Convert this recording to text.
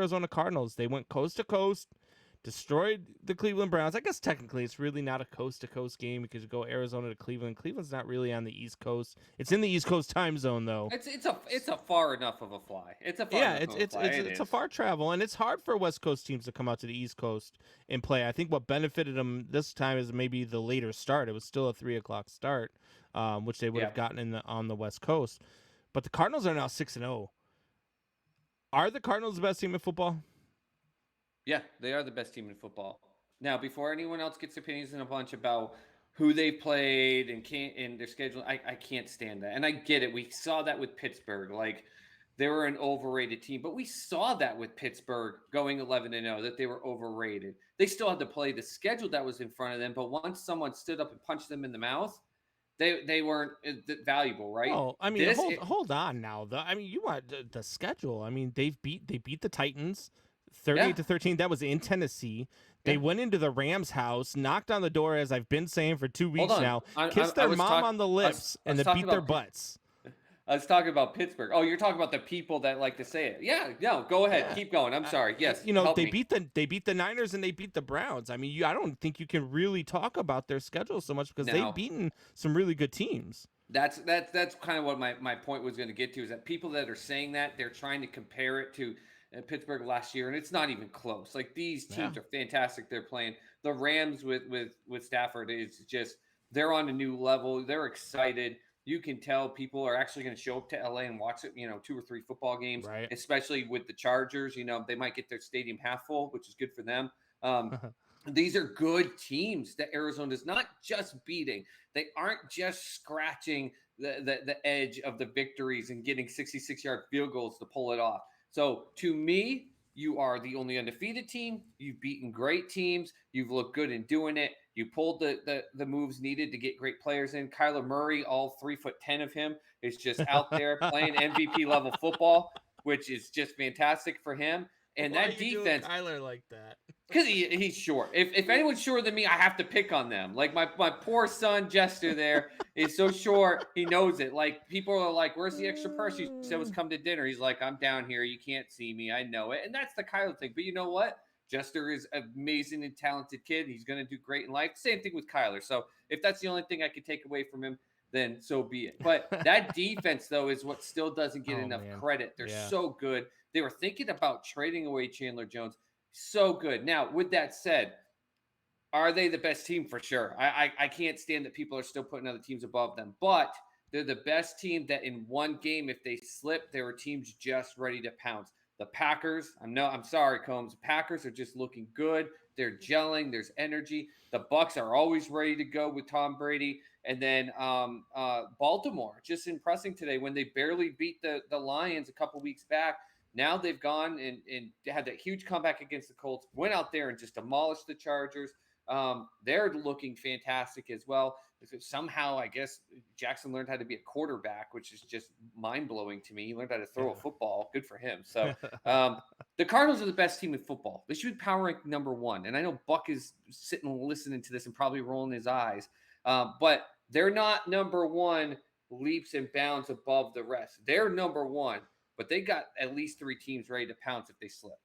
Arizona Cardinals. They went coast to coast, destroyed the Cleveland Browns. I guess technically it's really not a coast-to-coast game because you go Arizona to Cleveland. Cleveland's not really on the East Coast. It's in the East Coast time zone, though. It's a far enough of a fly. It's a far Yeah, enough it's of a it's fly. it's It it's a is. far travel, and it's hard for West Coast teams to come out to the East Coast and play. I think what benefited them this time is maybe the later start. It was still a 3 o'clock start, which they would Yeah. have gotten on the West Coast. But the Cardinals are now 6-0. Are the Cardinals the best team in football? Yeah, they are the best team in football. Now, before anyone else gets opinions in a bunch about who they've played and their schedule, I can't stand that. And I get it. We saw that with Pittsburgh. Like they were an overrated team, but we saw that with Pittsburgh going 11-0 that they were overrated. They still had to play the schedule that was in front of them, but once someone stood up and punched them in the mouth, they weren't valuable, right? Well, I mean, This hold on now. I mean, you want the schedule. I mean, they beat the Titans 38 yeah, to 13. That was in Tennessee. They yeah. went into the Rams' house, knocked on the door, as I've been saying for 2 Hold weeks on. now, I kissed their was mom talking. on the lips, I and was then talking beat their about butts. I was talking about Pittsburgh. Oh, you're talking about the people that like to say it. Yeah, no, go ahead. Yeah. Keep going. I'm sorry. Yes, You know, help me. they beat the Niners and they beat the Browns. I mean, I don't think you can really talk about their schedule so much because they've Now, beaten some really good teams. that's kind of what my point was going to get to is that people that are saying that they're trying to compare it to Pittsburgh last year, and it's not even close. Like these Yeah. teams are fantastic. They're playing the Rams with Stafford is just they're on a new level. They're excited. You can tell people are actually going to show up to LA and watch it. 2 or 3 football games, Right. especially with the Chargers. They might get their stadium half full, which is good for them. These are good teams that Arizona is not just beating. They aren't just scratching the edge of the victories and getting 66-yard field goals to pull it off. So to me, you are the only undefeated team. You've beaten great teams. You've looked good in doing it. You pulled the moves needed to get great players in. Kyler Murray, all 3'10" of him, is just out there playing MVP level football, which is just fantastic for him. And Why are that you doing defense, Kyler like that? because he's short. If anyone's shorter than me, I have to pick on them. Like my poor son Jester there is so short, he knows it. Like people are like, "Where's the extra person you said was come to dinner?" He's like, "I'm down here. You can't see me. I know it." And that's the Kyler thing. But you know what? Jester is an amazing and talented kid. He's going to do great in life. Same thing with Kyler. So if that's the only thing I could take away from him, then so be it. But that defense, though, is what still doesn't get Oh, enough man. credit. They're Yeah. so good. They were thinking about trading away Chandler Jones. So good. Now, with that said, are they the best team? For sure. I can't stand that people are still putting other teams above them, but they're the best team that in one game, if they slip, there are teams just ready to pounce. The Packers, I'm sorry, Combs. The Packers are just looking good. They're gelling. There's energy. The Bucks are always ready to go with Tom Brady. And then Baltimore, just impressing today when they barely beat the Lions a couple weeks back. Now they've gone and had that huge comeback against the Colts, went out there and just demolished the Chargers. They're looking fantastic as well. Somehow, I guess Jackson learned how to be a quarterback, which is just mind blowing to me. He learned how to throw a football. Good for him. So the Cardinals are the best team in football. They should be power rank number one. And I know Buck is sitting listening to this and probably rolling his eyes, but they're not number one leaps and bounds above the rest. They're number one, but they got at least 3 teams ready to pounce if they slip.